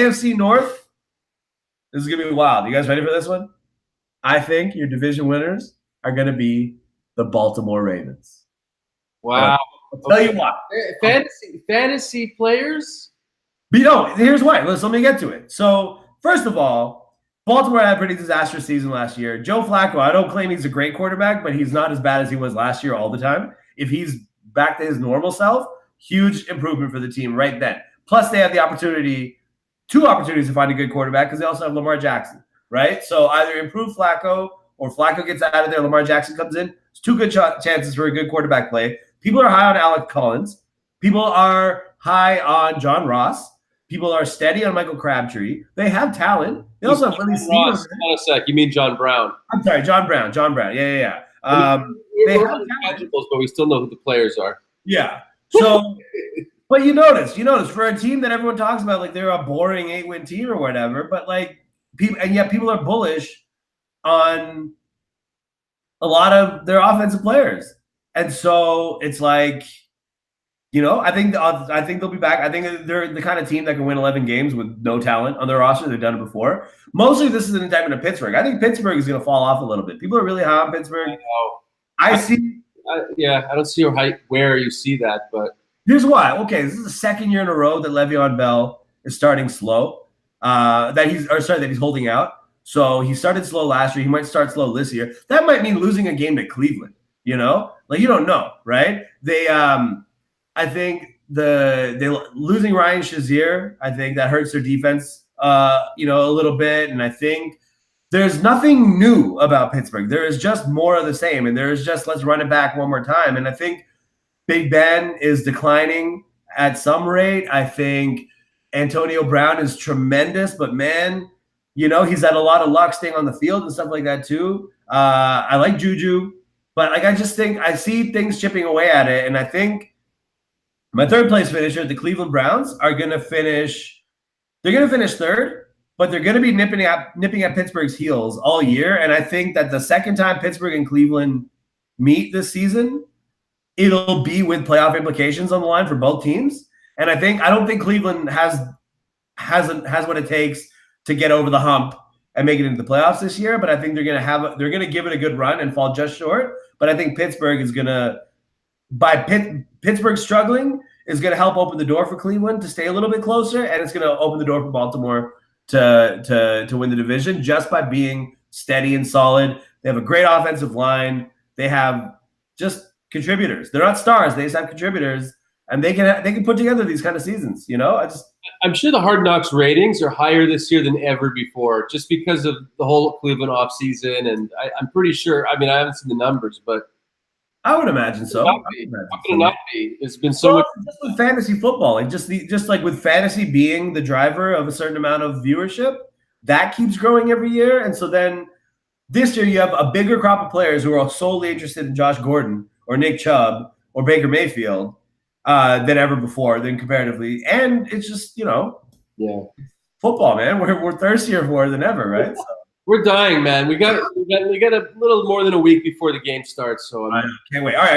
AFC North, this is going to be wild. You guys ready for this one? I think your division winners are going to be the Baltimore Ravens. Wow. I'll tell you what. Fantasy players? But here's why. Let me get to it. So, first of all, Baltimore had a pretty disastrous season last year. Joe Flacco, I don't claim he's a great quarterback, but he's not as bad as he was last year all the time. If he's back to his normal self, huge improvement for the team right then. Plus, they have the two opportunities to find a good quarterback because they also have Lamar Jackson, right? So either improve Flacco or Flacco gets out of there, Lamar Jackson comes in. It's two good chances for a good quarterback play. People are high on Alec Collins. People are high on John Ross. People are steady on Michael Crabtree. They have talent. They also have Willie Snead. Hold on a sec. You mean John Brown? I'm sorry, John Brown. Yeah. We're intangibles, but we still know who the players are. Yeah. So, but you notice for a team that everyone talks about, like they're a boring 8-win team or whatever, but like people, and yet people are bullish on a lot of their offensive players, and so it's like, I think they'll be back. I think they're the kind of team that can win 11 games with no talent on their roster. They've done it before. Mostly, this is an indictment of Pittsburgh. I think Pittsburgh is going to fall off a little bit. People are really high on Pittsburgh. I don't see where you see that, but here's why. Okay, this is the second year in a row that Le'Veon Bell is starting slow. That he's holding out. So he started slow last year. He might start slow this year. That might mean losing a game to Cleveland. Like you don't know, right? I think they losing Ryan Shazier, I think that hurts their defense, a little bit. And I think there's nothing new about Pittsburgh. There is just more of the same. And there is just, let's run it back one more time. And I think Big Ben is declining at some rate. I think Antonio Brown is tremendous, but man, he's had a lot of luck staying on the field and stuff like that too. I like Juju, but like I just think I see things chipping away at it. And I think my third place finisher, the Cleveland Browns, are going to finish. They're going to finish third, but they're going to be nipping at Pittsburgh's heels all year. And I think that the second time Pittsburgh and Cleveland meet this season, it'll be with playoff implications on the line for both teams. And I don't think Cleveland has what it takes to get over the hump and make it into the playoffs this year. But I think they're going to give it a good run and fall just short. But I think Pittsburgh is going to, Pittsburgh struggling is going to help open the door for Cleveland to stay a little bit closer, and it's going to open the door for Baltimore to win the division just by being steady and solid. They have a great offensive line. They have just contributors. They're not stars. They just have contributors, and they can put together these kind of seasons. I'm sure the Hard Knocks ratings are higher this year than ever before, just because of the whole Cleveland offseason. And I'm pretty sure. I mean, I haven't seen the numbers, but I would imagine so. How can it not be? It's been so much. Just with fantasy football, like just like with fantasy being the driver of a certain amount of viewership, that keeps growing every year. And so then this year you have a bigger crop of players who are solely interested in Josh Gordon or Nick Chubb or Baker Mayfield than ever before, than comparatively. And it's just, football, man. We're thirstier for it than ever, right? So. We're dying, man. We got a little more than a week before the game starts, so I can't wait. All right.